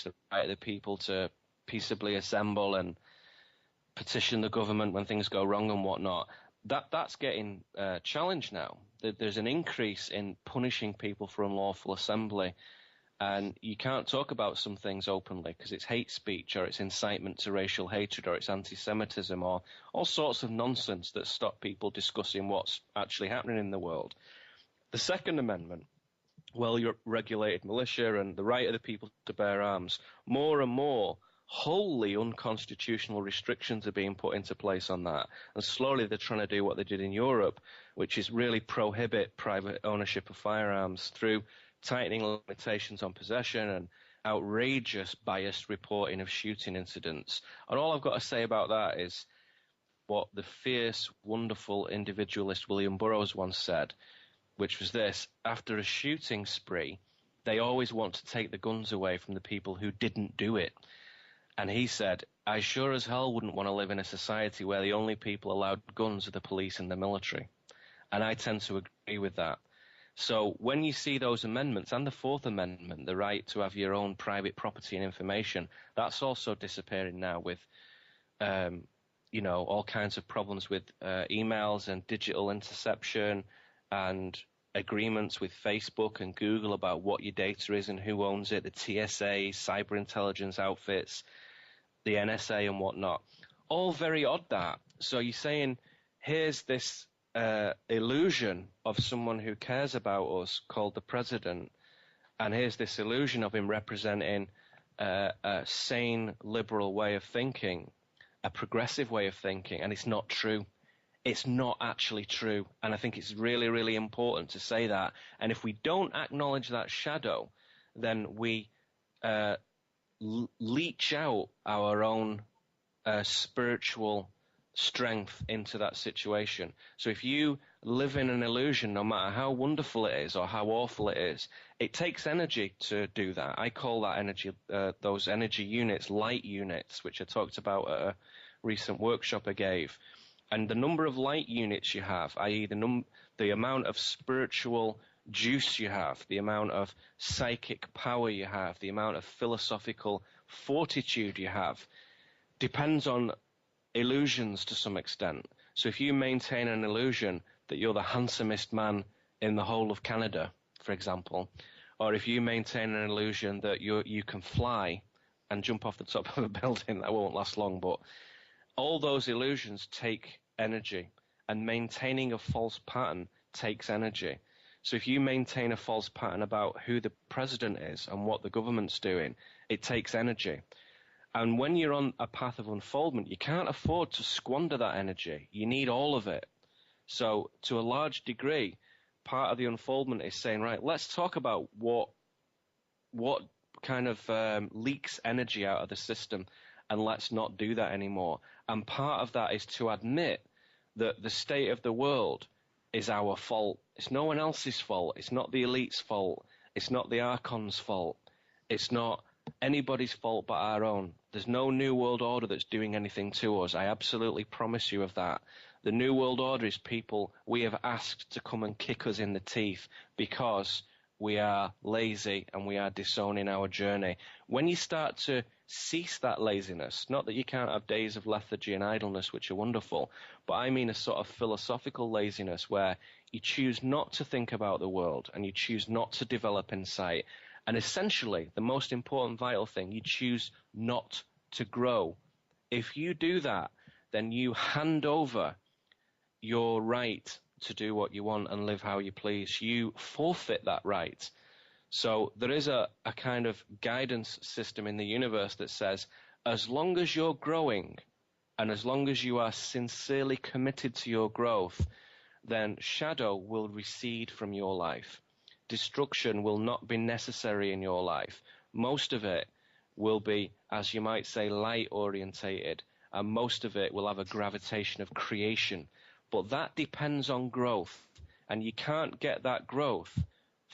the right of the people to peaceably assemble and petition the government when things go wrong and whatnot. That's getting challenged now. There's an increase in punishing people for unlawful assembly, and you can't talk about some things openly because it's hate speech, or it's incitement to racial hatred, or it's anti-Semitism, or all sorts of nonsense that stop people discussing what's actually happening in the world. The Second Amendment, well-regulated militia and the right of the people to bear arms, more and more wholly unconstitutional restrictions are being put into place on that. And slowly they're trying to do what they did in Europe, which is really prohibit private ownership of firearms through tightening limitations on possession and outrageous biased reporting of shooting incidents. And all I've got to say about that is what the fierce, wonderful individualist William Burroughs once said, which was this: after a shooting spree, they always want to take the guns away from the people who didn't do it. And he said, I sure as hell wouldn't want to live in a society where the only people allowed guns are the police and the military. And I tend to agree with that. So when you see those amendments, and the Fourth Amendment, the right to have your own private property and information, that's also disappearing now with, all kinds of problems with emails and digital interception and agreements with Facebook and Google about what your data is and who owns it, the TSA, cyber intelligence outfits, the NSA and whatnot. All very odd, that. So you're saying, here's this illusion of someone who cares about us called the president, and here's this illusion of him representing a sane liberal way of thinking, a progressive way of thinking, and it's not true. It's not actually true, and I think it's really, really important to say that. And if we don't acknowledge that shadow, then we leach out our own spiritual strength into that situation. So if you live in an illusion, no matter how wonderful it is or how awful it is, it takes energy to do that. I call that energy, those energy units, light units, which I talked about at a recent workshop I gave. And the number of light units you have, i.e. the amount of spiritual juice you have, the amount of psychic power you have, the amount of philosophical fortitude you have, depends on illusions to some extent. So if you maintain an illusion that you're the handsomest man in the whole of Canada, for example, or if you maintain an illusion that you can fly and jump off the top of a building, that won't last long, but all those illusions take energy, and maintaining a false pattern takes energy. So if you maintain a false pattern about who the president is and what the government's doing, it takes energy. And when you're on a path of unfoldment, you can't afford to squander that energy. You need all of it. So to a large degree, part of the unfoldment is saying, right, let's talk about what kind of leaks energy out of the system, and let's not do that anymore. And part of that is to admit that the state of the world is our fault. It's no one else's fault. It's not the elite's fault. It's not the Archon's fault. It's not anybody's fault but our own. There's no New World Order that's doing anything to us. I absolutely promise you of that. The New World Order is people we have asked to come and kick us in the teeth because we are lazy and we are disowning our journey. When you start to cease that laziness, not that you can't have days of lethargy and idleness, which are wonderful, but I mean a sort of philosophical laziness where you choose not to think about the world and you choose not to develop insight. And essentially, the most important vital thing, you choose not to grow. If you do that, then you hand over your right to do what you want and live how you please. You forfeit that right. So there is a kind of guidance system in the universe that says, as long as you're growing and as long as you are sincerely committed to your growth, then shadow will recede from your life. Destruction will not be necessary in your life. Most of it will be, as you might say, light orientated, and most of it will have a gravitation of creation. But that depends on growth, and you can't get that growth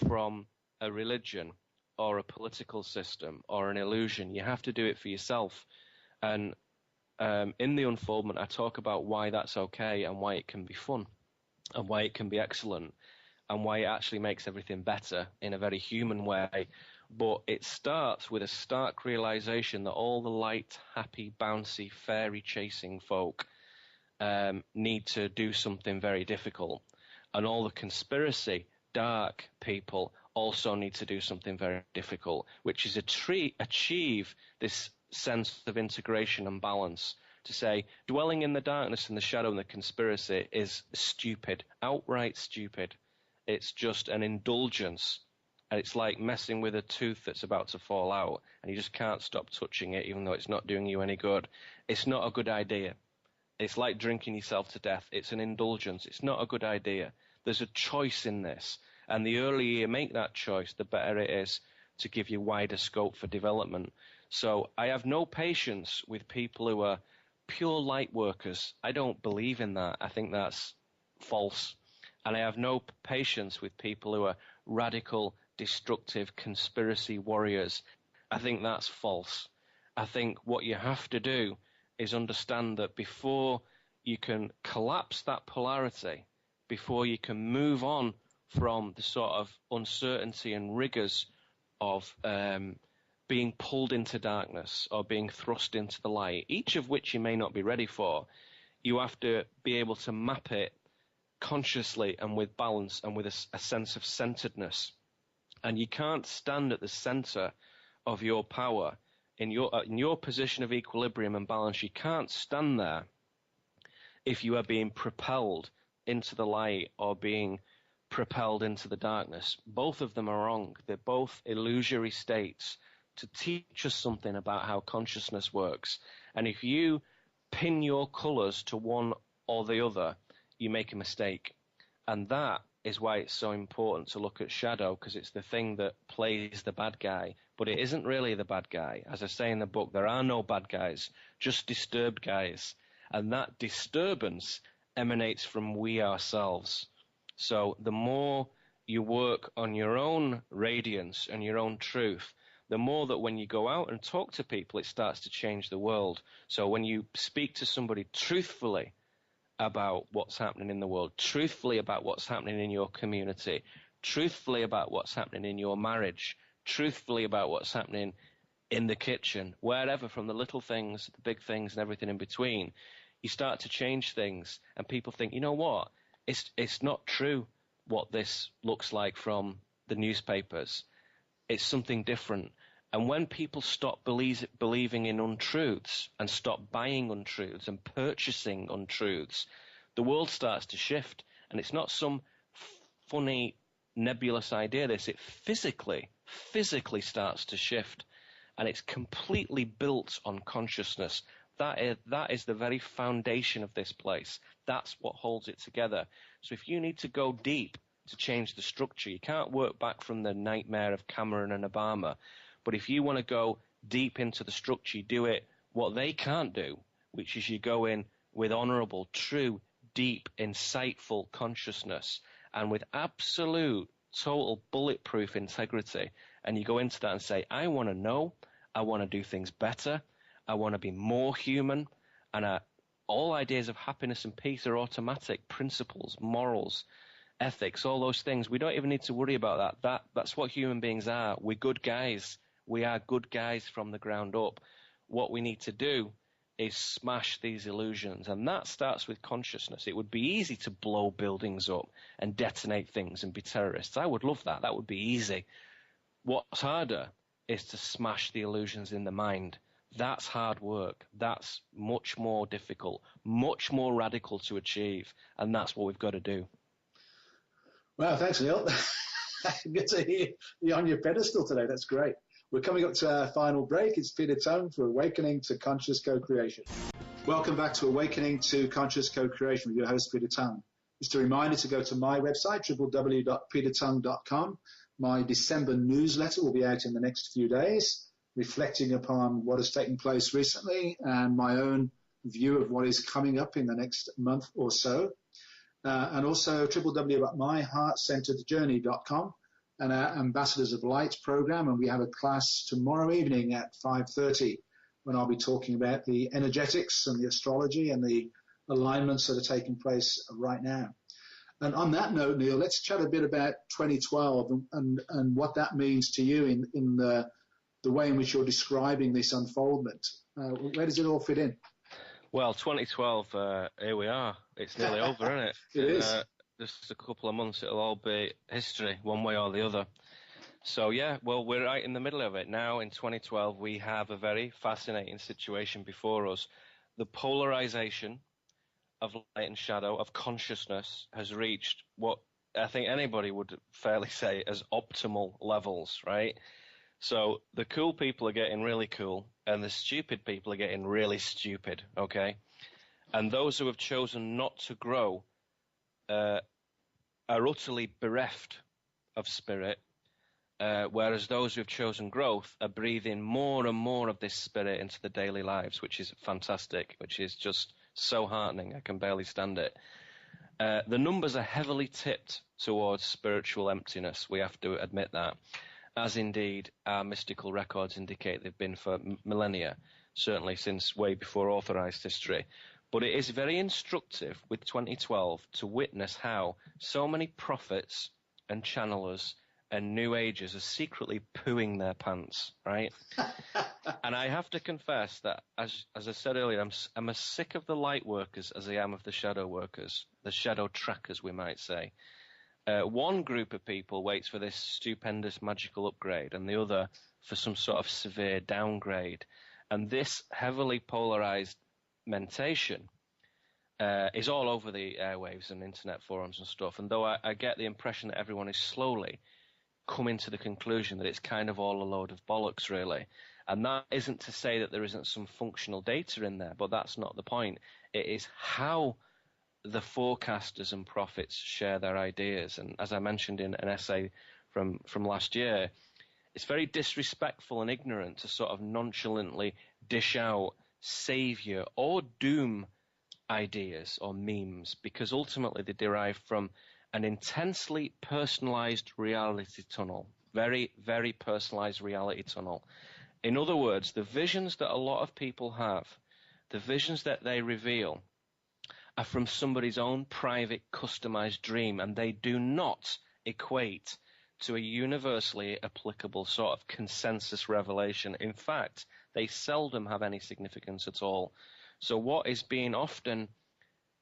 from a religion or a political system or an illusion. You have to do it for yourself. And in the unfoldment, I talk about why that's okay and why it can be fun and why it can be excellent and why it actually makes everything better in a very human way But it starts with a stark realization that all the light, happy, bouncy, fairy-chasing folk need to do something very difficult. And all the conspiracy, dark people also need to do something very difficult, which is achieve this sense of integration and balance. To say, dwelling in the darkness and the shadow and the conspiracy is stupid, outright stupid. It's just an indulgence. And it's like messing with a tooth that's about to fall out, and you just can't stop touching it, even though it's not doing you any good. It's not a good idea. It's like drinking yourself to death. It's an indulgence. It's not a good idea. There's a choice in this. And the earlier you make that choice, the better it is to give you wider scope for development. So I have no patience with people who are pure light workers. I don't believe in that. I think that's false. And I have no patience with people who are radical, destructive conspiracy warriors. I think that's false. I think what you have to do is understand that before you can collapse that polarity, before you can move on from the sort of uncertainty and rigors of being pulled into darkness or being thrust into the light, each of which you may not be ready for, you have to be able to map it consciously and with balance and with a sense of centeredness. And you can't stand at the center of your power in your position of equilibrium and balance. You can't stand there if you are being propelled into the light or being propelled into the darkness. Both of them are wrong. They're both illusory states to teach us something about how consciousness works. And if you pin your colors to one or the other, you make a mistake. And that is why it's so important to look at shadow, because it's the thing that plays the bad guy. But it isn't really the bad guy. As I say in the book, there are no bad guys, just disturbed guys. And that disturbance emanates from we ourselves. So the more you work on your own radiance and your own truth, the more that when you go out and talk to people, it starts to change the world. So when you speak to somebody truthfully about what's happening in the world, truthfully about what's happening in your community, truthfully about what's happening in your marriage, truthfully about what's happening in the kitchen, wherever, from the little things, the big things, and everything in between, you start to change things. And people think, you know what, it's not true what this looks like from the newspapers. It's something different. And when people stop believing in untruths and stop buying untruths and purchasing untruths, the world starts to shift. And it's not some funny, nebulous idea, this. It physically starts to shift. And it's completely built on consciousness. That is the very foundation of this place. That's what holds it together. So if you need to go deep to change the structure, you can't work back from the nightmare of Cameron and Obama. But if you want to go deep into the structure, you do it what they can't do, which is you go in with honorable, true, deep, insightful consciousness and with absolute, total, bulletproof integrity. And you go into that and say, I want to know, I want to do things better, I want to be more human, and all ideas of happiness and peace are automatic. Principles, morals, ethics, all those things. We don't even need to worry about that. That's what human beings are. We're good guys. We are good guys from the ground up. What we need to do is smash these illusions, and that starts with consciousness. It would be easy to blow buildings up and detonate things and be terrorists. I would love that. That would be easy. What's harder is to smash the illusions in the mind. That's hard work. That's much more difficult, much more radical to achieve, and that's what we've got to do. Well, thanks, Neil. Good to hear you on your pedestal today. That's great. We're coming up to our final break. It's Peter Tongue for Awakening to Conscious Co-Creation. Welcome back to Awakening to Conscious Co-Creation with your host, Peter Tongue. Just a reminder to go to my website, www.petertongue.com. My December newsletter will be out in the next few days, reflecting upon what has taken place recently and my own view of what is coming up in the next month or so. And also www.myheartcenteredjourney.com and our Ambassadors of Light program. And we have a class tomorrow evening at 5:30 when I'll be talking about the energetics and the astrology and the alignments that are taking place right now. And on that note, Neil, let's chat a bit about 2012 and what that means to you in the way in which you're describing this unfoldment. Where does it all fit in? Well, 2012, here we are. It's nearly over, isn't it? It is. Just a couple of months, it'll all be history, one way or the other. So, yeah, well, we're right in the middle of it. Now, in 2012, we have a very fascinating situation before us. The polarization of light and shadow, of consciousness, has reached what I think anybody would fairly say as optimal levels, right? So the cool people are getting really cool, and the stupid people are getting really stupid, okay? And those who have chosen not to grow are utterly bereft of spirit, whereas those who have chosen growth are breathing more and more of this spirit into the daily lives, which is fantastic, which is just so heartening. I can barely stand it. The numbers are heavily tipped towards spiritual emptiness. We have to admit that, as indeed our mystical records indicate they've been for millennia, certainly since way before authorized history. But it is very instructive with 2012 to witness how so many prophets and channelers and New Agers are secretly pooing their pants, right? And I have to confess that, as I said earlier, I'm as sick of the light workers as I am of the shadow workers, the shadow trackers, we might say. One group of people waits for this stupendous magical upgrade, and the other for some sort of severe downgrade. And this heavily polarized mentation is all over the airwaves and internet forums and stuff. And though I get the impression that everyone is slowly coming to the conclusion that it's kind of all a load of bollocks, really. And that isn't to say that there isn't some functional data in there, but that's not the point. It is how the forecasters and prophets share their ideas. And as I mentioned in an essay from last year, it's very disrespectful and ignorant to sort of nonchalantly dish out savior or doom ideas or memes, because ultimately they derive from an intensely personalized reality tunnel, very, very personalized reality tunnel. In other words, the visions that a lot of people have, the visions that they reveal, are from somebody's own private, customized dream, and they do not equate to a universally applicable sort of consensus revelation. In fact, they seldom have any significance at all. So what is being often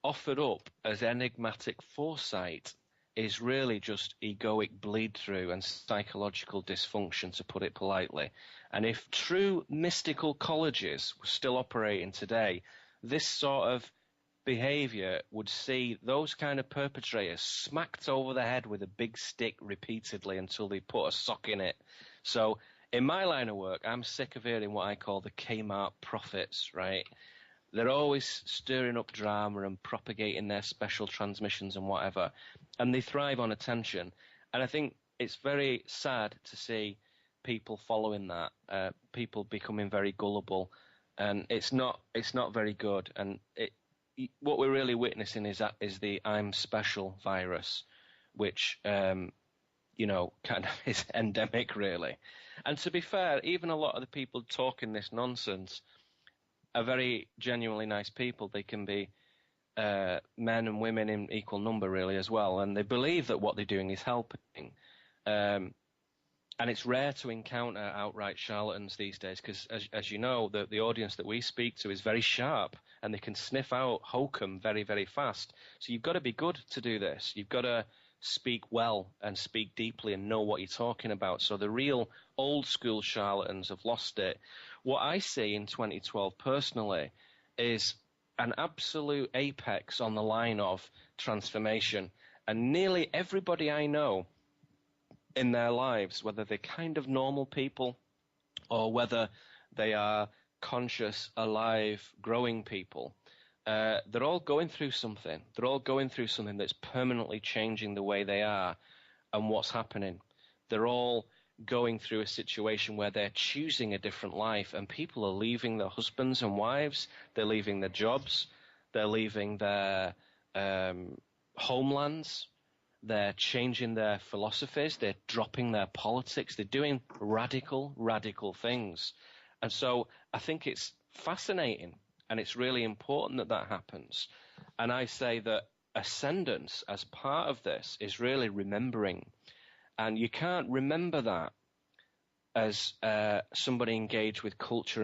offered up as enigmatic foresight is really just egoic bleed-through and psychological dysfunction, to put it politely. And if true mystical colleges were still operating today, this sort of behavior would see those kind of perpetrators smacked over the head with a big stick repeatedly until they put a sock in it. So in my line of work, I'm sick of hearing what I call the Kmart prophets, right? They're always stirring up drama and propagating their special transmissions and whatever, and they thrive on attention. And I think it's very sad to see people following that, people becoming very gullible, and it's not very good. And what we're really witnessing is the I'm special virus, which kind of is endemic, really. And to be fair, even a lot of the people talking this nonsense are very genuinely nice people. They can be men and women in equal number, really, as well. And they believe that what they're doing is helping. And it's rare to encounter outright charlatans these days because, as you know, the audience that we speak to is very sharp and they can sniff out hokum very, very fast. So you've got to be good to do this. You've got to speak well and speak deeply and know what you're talking about. So the real old-school charlatans have lost it. What I see in 2012 personally is an absolute apex on the line of transformation. And nearly everybody I know in their lives, whether they're kind of normal people or whether they are conscious, alive, growing people, they're all going through something. They're all going through something that's permanently changing the way they are and what's happening. They're all going through a situation where they're choosing a different life, and people are leaving their husbands and wives, they're leaving their jobs, they're leaving their homelands, they're changing their philosophies, they're dropping their politics, they're doing radical, radical things. And so I think it's fascinating, and it's really important that that happens. And I say that ascendance as part of this is really remembering. And you can't remember that as somebody engaged with culture